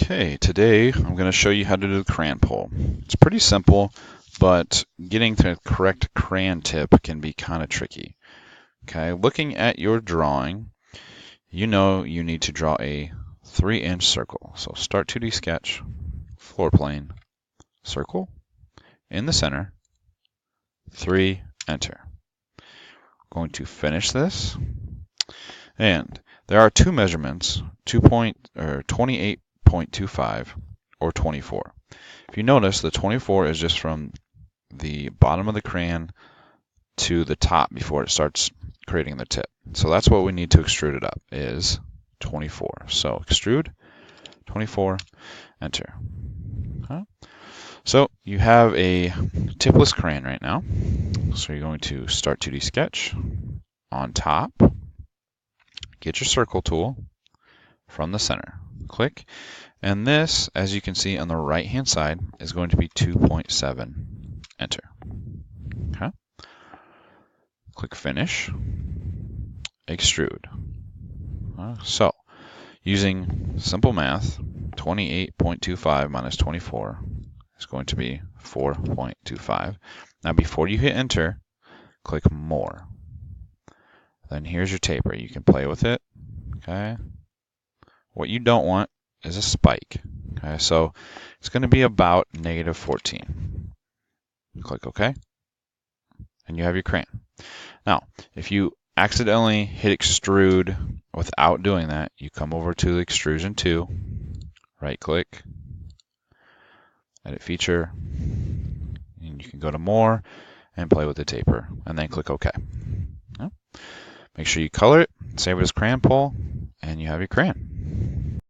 Okay, today I'm going to show you how to do the crayon pole. It's pretty simple, but getting to the correct crayon tip can be kind of tricky. Okay, looking at your drawing, you know you need to draw a 3-inch circle. So start 2D sketch, floor plane, circle, in the center, 3, enter. Going to finish this, and there are two measurements, 28.25 or 24. If you notice, the 24 is just from the bottom of the crayon to the top before it starts creating the tip. So that's what we need to extrude it up, is 24. So extrude, 24, enter. Okay. So you have a tipless crayon right now. So you're going to start 2D sketch. On top, get your circle tool from the center. Click. And this, as you can see on the right-hand side, is going to be 2.7. Enter. Okay. Click Finish. Extrude. So, using simple math, 28.25 minus 24 is going to be 4.25. Now, before you hit Enter, click More. Then here's your taper. You can play with it. Okay. What you don't want is a spike. Okay, so it's going to be about -14. Click OK, and you have your crayon. Now, if you accidentally hit extrude without doing that, you come over to the extrusion 2, right click, edit feature, and you can go to more and play with the taper, and then click OK. Make sure you color it, save it as crayon pole, and you have your crayon.